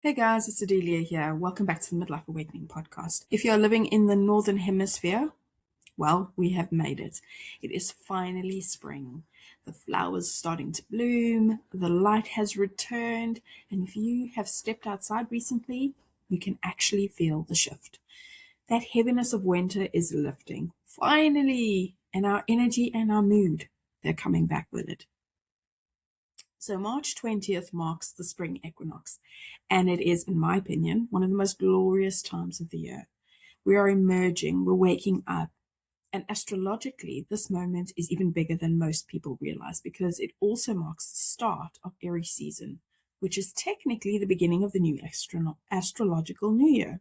Hey guys, it's Adelia here. Welcome back to the Midlife Awakening podcast. If you're living in the Northern Hemisphere, well, we have made it. It is finally spring. The flowers starting to bloom, the light has returned, and if you have stepped outside recently, you can actually feel the shift. That heaviness of winter is lifting, finally, and our energy and our mood, they're coming back with it. So March 20th marks the spring equinox, and it is, in my opinion, one of the most glorious times of the year. We are emerging, we're waking up, and astrologically, this moment is even bigger than most people realize because it also marks the start of Aries season, which is technically the beginning of the new astrological new year.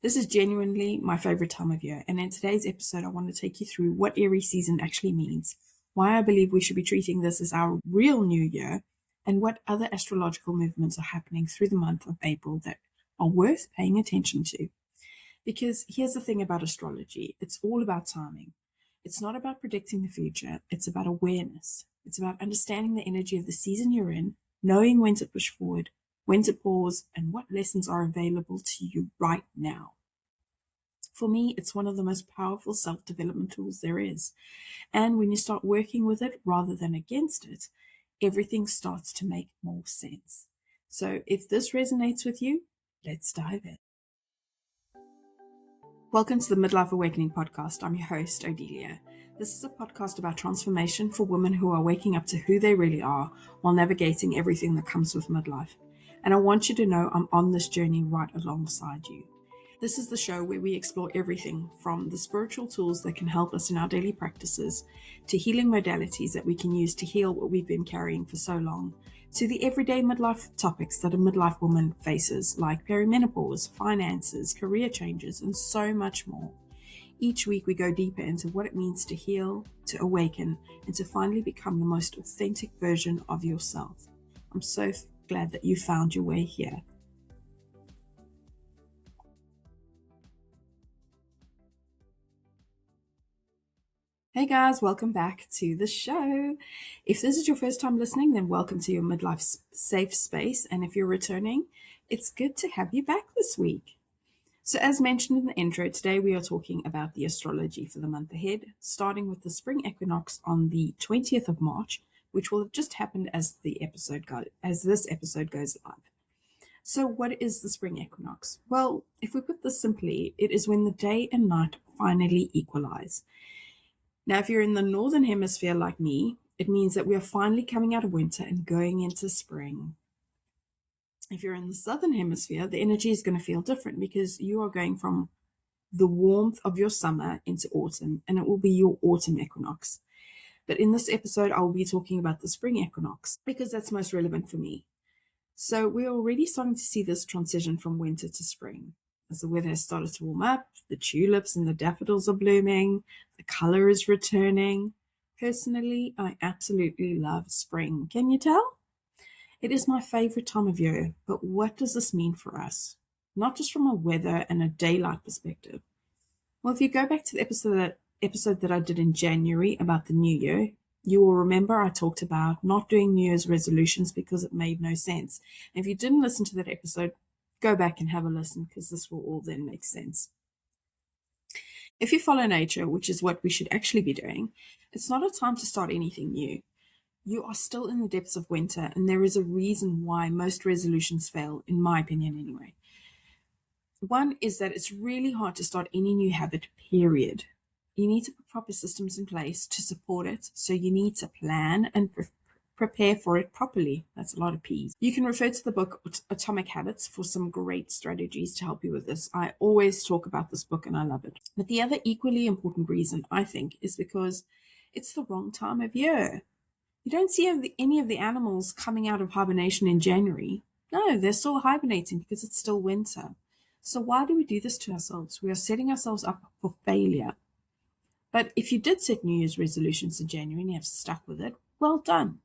This is genuinely my favorite time of year, and in today's episode, I want to take you through what Aries season actually means, why I believe we should be treating this as our real new year, and what other astrological movements are happening through the month of April that are worth paying attention to. Because here's the thing about astrology, it's all about timing. It's not about predicting the future, it's about awareness. It's about understanding the energy of the season you're in, knowing when to push forward, when to pause, and what lessons are available to you right now. For me, it's one of the most powerful self-development tools there is. And when you start working with it rather than against it, everything starts to make more sense. So if this resonates with you, let's dive in. Welcome to the Midlife Awakening podcast. I'm your host, Odelia. This is a podcast about transformation for women who are waking up to who they really are while navigating everything that comes with midlife. And I want you to know I'm on this journey right alongside you. This is the show where we explore everything from the spiritual tools that can help us in our daily practices to healing modalities that we can use to heal what we've been carrying for so long, to the everyday midlife topics that a midlife woman faces, like perimenopause, finances, career changes, and so much more. Each week we go deeper into what it means to heal, to awaken, and to finally become the most authentic version of yourself. I'm so glad that you found your way here. Hey guys, welcome back to the show. If this is your first time listening, then welcome to your midlife safe space. And if you're returning, it's good to have you back this week. So as mentioned in the intro, today we are talking about the astrology for the month ahead, starting with the spring equinox on the 20th of March, which will have just happened as this episode goes live. So what is the spring equinox? Well, if we put this simply, it is when the day and night finally equalize. Now, if you're in the northern hemisphere like me, it means that we are finally coming out of winter and going into spring. If you're in the southern hemisphere, the energy is going to feel different because you are going from the warmth of your summer into autumn, and it will be your autumn equinox. But in this episode, I will be talking about the spring equinox because that's most relevant for me. So we're already starting to see this transition from winter to spring. As the weather has started to warm up, the tulips and the daffodils are blooming, the color is returning. Personally, I absolutely love spring. Can you tell? It is my favorite time of year, but what does this mean for us? Not just from a weather and a daylight perspective. Well, if you go back to the episode that I did in January about the new year, you will remember I talked about not doing New Year's resolutions because it made no sense. And if you didn't listen to that episode, go back and have a listen because this will all then make sense. If you follow nature, which is what we should actually be doing, it's not a time to start anything new. You are still in the depths of winter, and there is a reason why most resolutions fail, in my opinion anyway. One is that it's really hard to start any new habit, period. You need to put proper systems in place to support it, so you need to plan and prepare for it properly. That's a lot of P's. You can refer to the book Atomic Habits for some great strategies to help you with this. I always talk about this book and I love it. But the other equally important reason, I think, is because it's the wrong time of year. You don't see any of the animals coming out of hibernation in January. No, they're still hibernating because it's still winter. So why do we do this to ourselves? We are setting ourselves up for failure. But if you did set New Year's resolutions in January and you have stuck with it, well done.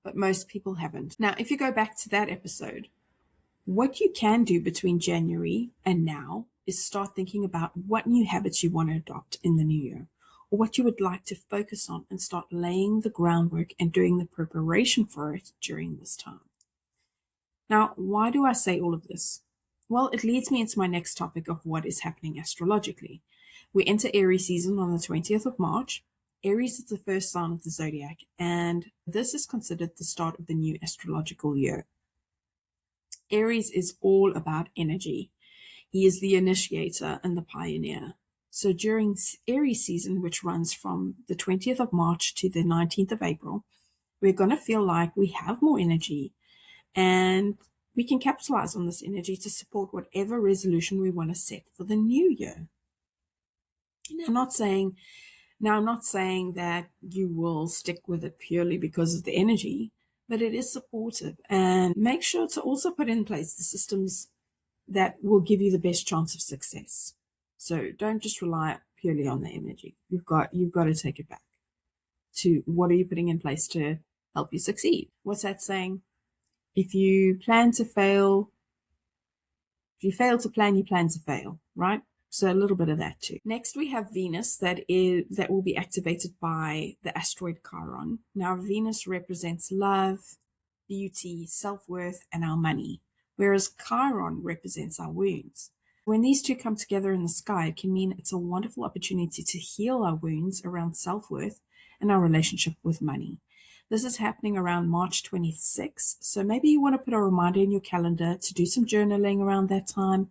But most people haven't. Now, if you go back to that episode, what you can do between January and now is start thinking about what new habits you want to adopt in the new year, or what you would like to focus on, and start laying the groundwork and doing the preparation for it during this time. Now, why do I say all of this? Well, it leads me into my next topic of what is happening astrologically. We enter Aries season on the 20th of March. Aries is the first sign of the zodiac, and this is considered the start of the new astrological year. Aries is all about energy. He is the initiator and the pioneer. So during Aries season, which runs from the 20th of March to the 19th of April, we're going to feel like we have more energy, and we can capitalize on this energy to support whatever resolution we want to set for the new year. Now, I'm not saying that you will stick with it purely because of the energy, but it is supportive. And make sure to also put in place the systems that will give you the best chance of success. So don't just rely purely on the energy. You've got to take it back to what are you putting in place to help you succeed. What's that saying? If you fail to plan, you plan to fail, right? So a little bit of that too. Next, we have Venus that will be activated by the asteroid Chiron. Now, Venus represents love, beauty, self-worth, and our money, whereas Chiron represents our wounds. When these two come together in the sky, it can mean it's a wonderful opportunity to heal our wounds around self-worth and our relationship with money. This is happening around March 26th, so maybe you want to put a reminder in your calendar to do some journaling around that time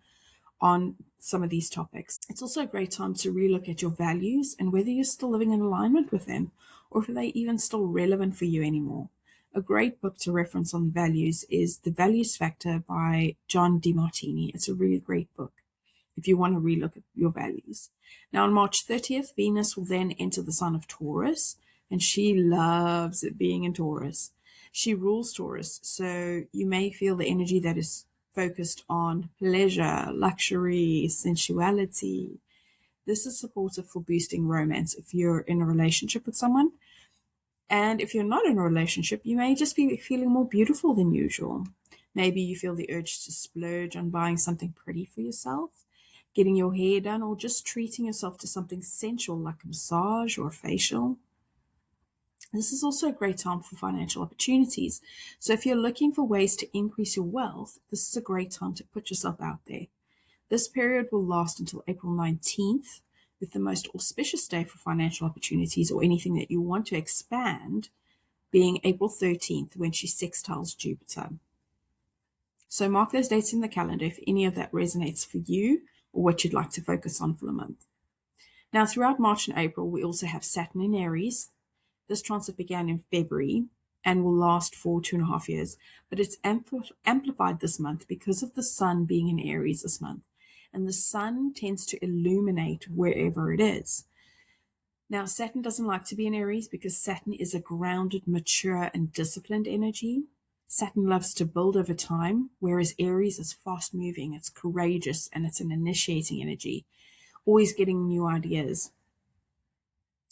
on some of these topics. It's also a great time to relook at your values and whether you're still living in alignment with them, or if they're even still relevant for you anymore. A great book to reference on values is The Values Factor by John DeMartini. It's a really great book if you want to relook at your values. Now, on March 30th, Venus will then enter the sign of Taurus, and she loves it being in Taurus. She rules Taurus, so you may feel the energy that is focused on pleasure, luxury, sensuality. This is supportive for boosting romance if you're in a relationship with someone. And if you're not in a relationship, you may just be feeling more beautiful than usual. Maybe you feel the urge to splurge on buying something pretty for yourself, getting your hair done, or just treating yourself to something sensual like a massage or a facial. This is also a great time for financial opportunities. So if you're looking for ways to increase your wealth, this is a great time to put yourself out there. This period will last until April 19th, with the most auspicious day for financial opportunities or anything that you want to expand being April 13th, when she sextiles Jupiter. So mark those dates in the calendar if any of that resonates for you or what you'd like to focus on for the month. Now, throughout March and April, we also have Saturn in Aries. This transit began in February and will last for 2.5 years, but it's amplified this month because of the sun being in Aries this month. And the sun tends to illuminate wherever it is. Now, Saturn doesn't like to be in Aries because Saturn is a grounded, mature, and disciplined energy. Saturn loves to build over time, whereas Aries is fast-moving, it's courageous, and it's an initiating energy, always getting new ideas.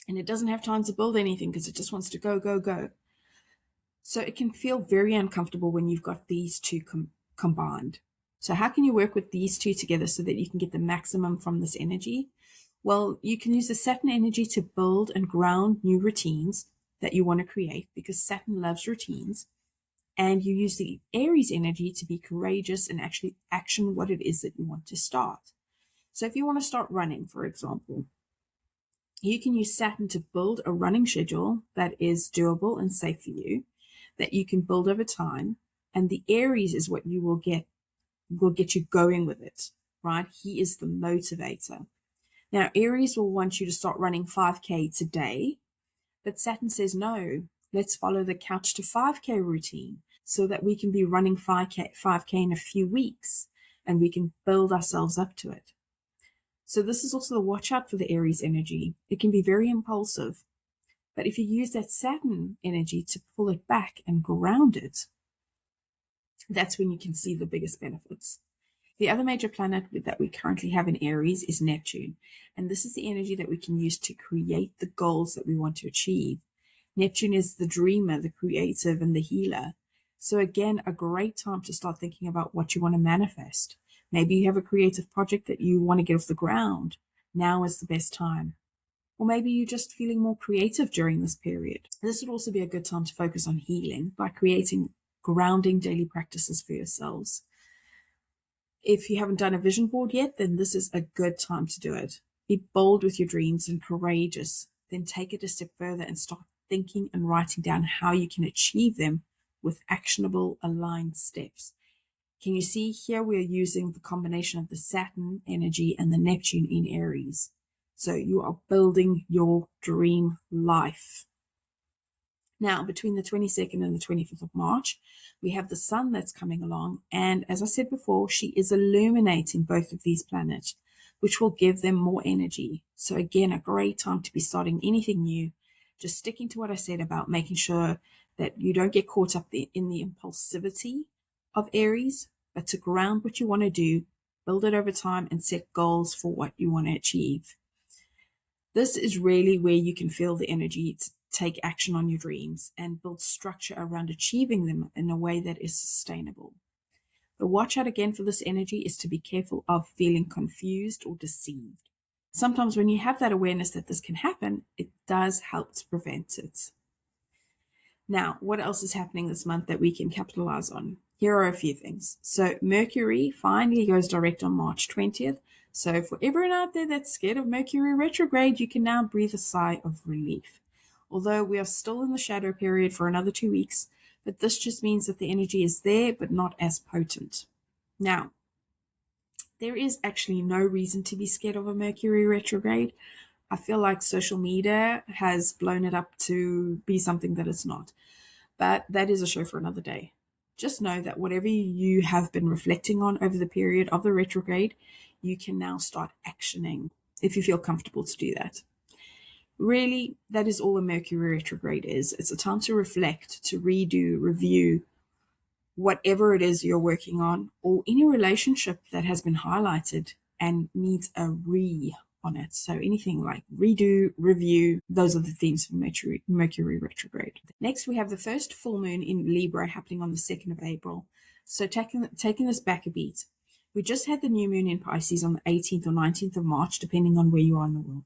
And it doesn't have time to build anything because it just wants to go, go, go. So it can feel very uncomfortable when you've got these two combined. So how can you work with these two together so that you can get the maximum from this energy? Well, you can use the Saturn energy to build and ground new routines that you want to create, because Saturn loves routines. And you use the Aries energy to be courageous and actually action what it is that you want to start. So if you want to start running, for example, you can use Saturn to build a running schedule that is doable and safe for you, that you can build over time. And the Aries is what you will get you going with it, right? He is the motivator. Now, Aries will want you to start running 5K today, but Saturn says, no, let's follow the couch to 5K routine so that we can be running 5K in a few weeks and we can build ourselves up to it. So this is also the watch out for the Aries energy. It can be very impulsive, but if you use that Saturn energy to pull it back and ground it, that's when you can see the biggest benefits. The other major planet that we currently have in Aries is Neptune, and this is the energy that we can use to create the goals that we want to achieve. Neptune is the dreamer, the creative, and the healer. So again, a great time to start thinking about what you want to manifest. Maybe you have a creative project that you want to get off the ground. Now is the best time. Or maybe you're just feeling more creative during this period. This would also be a good time to focus on healing by creating grounding daily practices for yourselves. If you haven't done a vision board yet, then this is a good time to do it. Be bold with your dreams and courageous. Then take it a step further and start thinking and writing down how you can achieve them with actionable, aligned steps. Can you see here we're using the combination of the Saturn energy and the Neptune in Aries. So you are building your dream life. Now, between the 22nd and the 25th of March, we have the sun that's coming along. And as I said before, she is illuminating both of these planets, which will give them more energy. So again, a great time to be starting anything new. Just sticking to what I said about making sure that you don't get caught up in the impulsivity of Aries, but to ground what you want to do, build it over time, and set goals for what you want to achieve. This is really where you can feel the energy to take action on your dreams and build structure around achieving them in a way that is sustainable. The watch out again for this energy is to be careful of feeling confused or deceived. Sometimes when you have that awareness that this can happen, it does help to prevent it. Now, what else is happening this month that we can capitalize on? Here are a few things. So Mercury finally goes direct on March 20th. So for everyone out there that's scared of Mercury retrograde, you can now breathe a sigh of relief. Although we are still in the shadow period for another 2 weeks, but this just means that the energy is there, but not as potent. Now, there is actually no reason to be scared of a Mercury retrograde. I feel like social media has blown it up to be something that it's not. But that is a show for another day. Just know that whatever you have been reflecting on over the period of the retrograde, you can now start actioning if you feel comfortable to do that. Really, that is all a Mercury retrograde is. It's a time to reflect, to redo, review whatever it is you're working on, or any relationship that has been highlighted and needs a on it. So anything like redo, review, those are the themes for Mercury retrograde. Next, we have the first full moon in Libra happening on the 2nd of April. So taking this back a beat, we just had the new moon in Pisces on the 18th or 19th of March, depending on where you are in the world.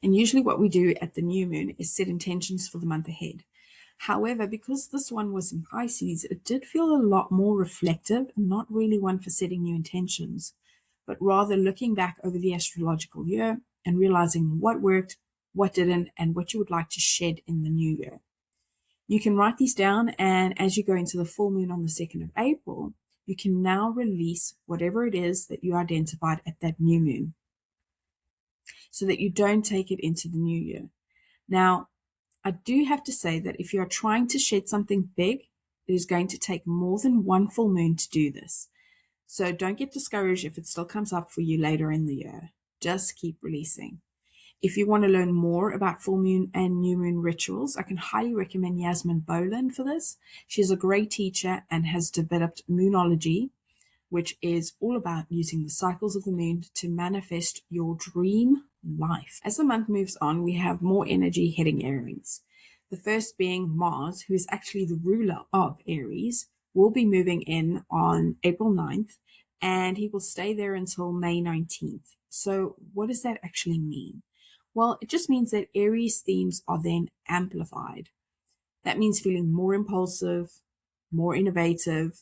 And usually what we do at the new moon is set intentions for the month ahead. However, because this one was in Pisces, it did feel a lot more reflective and not really one for setting new intentions, but rather looking back over the astrological year and realizing what worked, what didn't, and what you would like to shed in the new year. You can write these down, and as you go into the full moon on the 2nd of April, you can now release whatever it is that you identified at that new moon, so that you don't take it into the new year. Now, I do have to say that if you are trying to shed something big, it is going to take more than one full moon to do this. So don't get discouraged if it still comes up for you later in the year. Just keep releasing. If you want to learn more about full moon and new moon rituals, I can highly recommend Yasmin Boland for this. She's a great teacher and has developed Moonology, which is all about using the cycles of the moon to manifest your dream life. As the month moves on, we have more energy hitting Aries. The first being Mars, who is actually the ruler of Aries, will be moving in on April 9th, and he will stay there until May 19th. So what does that actually mean? Well, it just means that Aries themes are then amplified. That means feeling more impulsive, more innovative,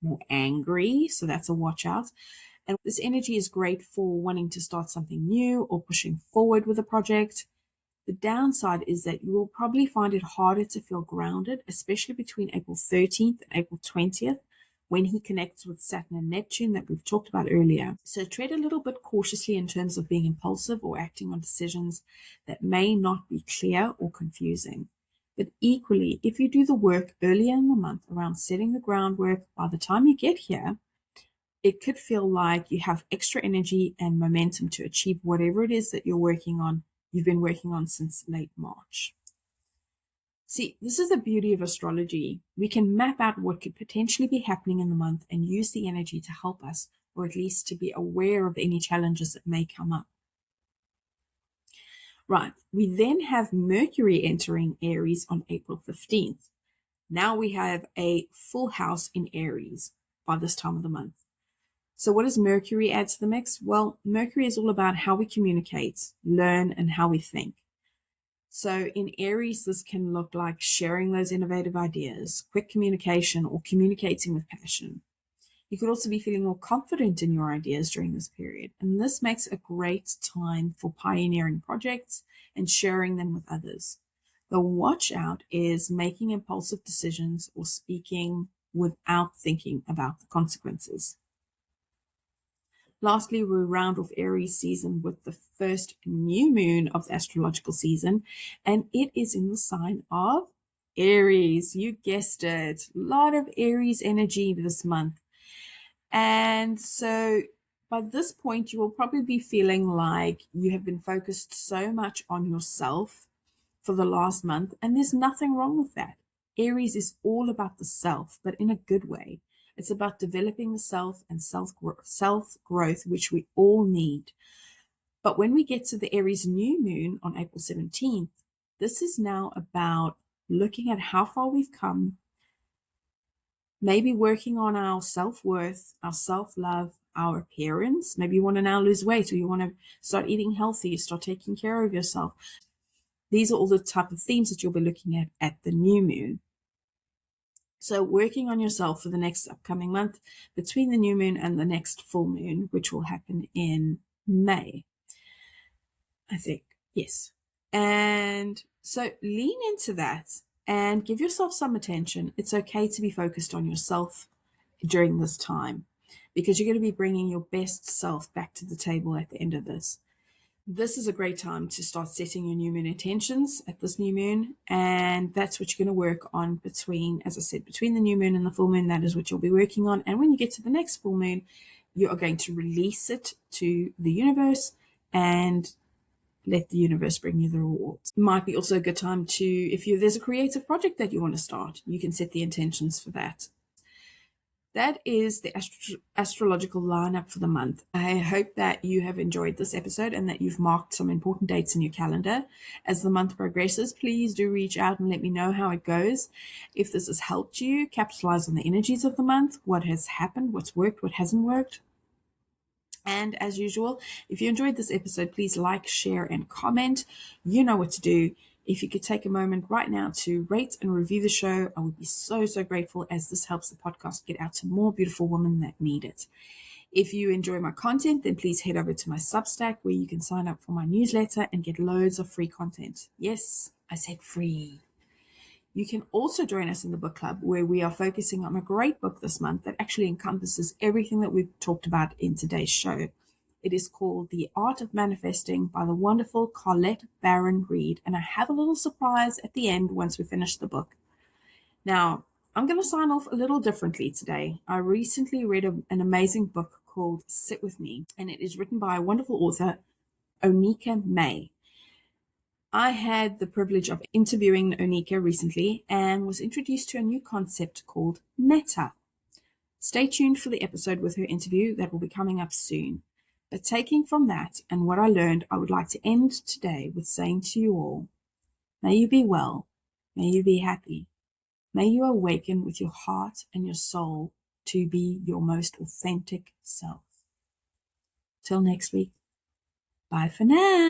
more angry, so that's a watch out. And this energy is great for wanting to start something new or pushing forward with a project. The downside is that you will probably find it harder to feel grounded, especially between April 13th and April 20th, when he connects with Saturn and Neptune that we've talked about earlier. So tread a little bit cautiously in terms of being impulsive or acting on decisions that may not be clear or confusing. But equally, if you do the work earlier in the month around setting the groundwork, by the time you get here, it could feel like you have extra energy and momentum to achieve whatever it is that you've been working on since late March. See, this is the beauty of astrology. We can map out what could potentially be happening in the month and use the energy to help us, or at least to be aware of any challenges that may come up. Right, we then have Mercury entering Aries on April 15th. Now we have a full house in Aries by this time of the month. So what does Mercury add to the mix? Well, Mercury is all about how we communicate, learn, and how we think. So in Aries, this can look like sharing those innovative ideas, quick communication, or communicating with passion. You could also be feeling more confident in your ideas during this period, and this makes a great time for pioneering projects and sharing them with others. The watch out is making impulsive decisions or speaking without thinking about the consequences. Lastly, we round off Aries season with the first new moon of the astrological season, and it is in the sign of Aries. You guessed it. A lot of Aries energy this month. And so by this point, you will probably be feeling like you have been focused so much on yourself for the last month, and there's nothing wrong with that. Aries is all about the self, but in a good way. It's about developing the self and self growth, which we all need. But when we get to the Aries new moon on April 17th, this is now about looking at how far we've come, maybe working on our self-worth, our self-love, our appearance. Maybe you want to now lose weight, or you want to start eating healthy, start taking care of yourself. These are all the type of themes that you'll be looking at the new moon. So working on yourself for the next upcoming month between the new moon and the next full moon, which will happen in May, I think. Yes. And so lean into that and give yourself some attention. It's okay to be focused on yourself during this time, because you're going to be bringing your best self back to the table at the end of this. This is a great time to start setting your new moon intentions at this new moon, and that's what you're going to work on between, as I said, between the new moon and the full moon. That is what you'll be working on. And when you get to the next full moon, you are going to release it to the universe and let the universe bring you the rewards. It might be also a good time to, if there's a creative project that you want to start, you can set the intentions for that. That is the astrological lineup for the month. I hope that you have enjoyed this episode and that you've marked some important dates in your calendar. As the month progresses, please do reach out and let me know how it goes. If this has helped you capitalize on the energies of the month, what has happened, what's worked, what hasn't worked. And as usual, if you enjoyed this episode, please like, share, and comment. You know what to do. If you could take a moment right now to rate and review the show, I would be so, so grateful, as this helps the podcast get out to more beautiful women that need it. If you enjoy my content, then please head over to my Substack, where you can sign up for my newsletter and get loads of free content. Yes, I said free. You can also join us in the book club, where we are focusing on a great book this month that actually encompasses everything that we've talked about in today's show. It is called The Art of Manifesting by the wonderful Colette Baron Reid, and I have a little surprise at the end once we finish the book. Now, I'm going to sign off a little differently today. I recently read an amazing book called Sit With Me, and it is written by a wonderful author, Onika May. I had the privilege of interviewing Onika recently and was introduced to a new concept called meta. Stay tuned for the episode with her interview that will be coming up soon. But taking from that and what I learned, I would like to end today with saying to you all, may you be well, may you be happy, may you awaken with your heart and your soul to be your most authentic self. Till next week, bye for now.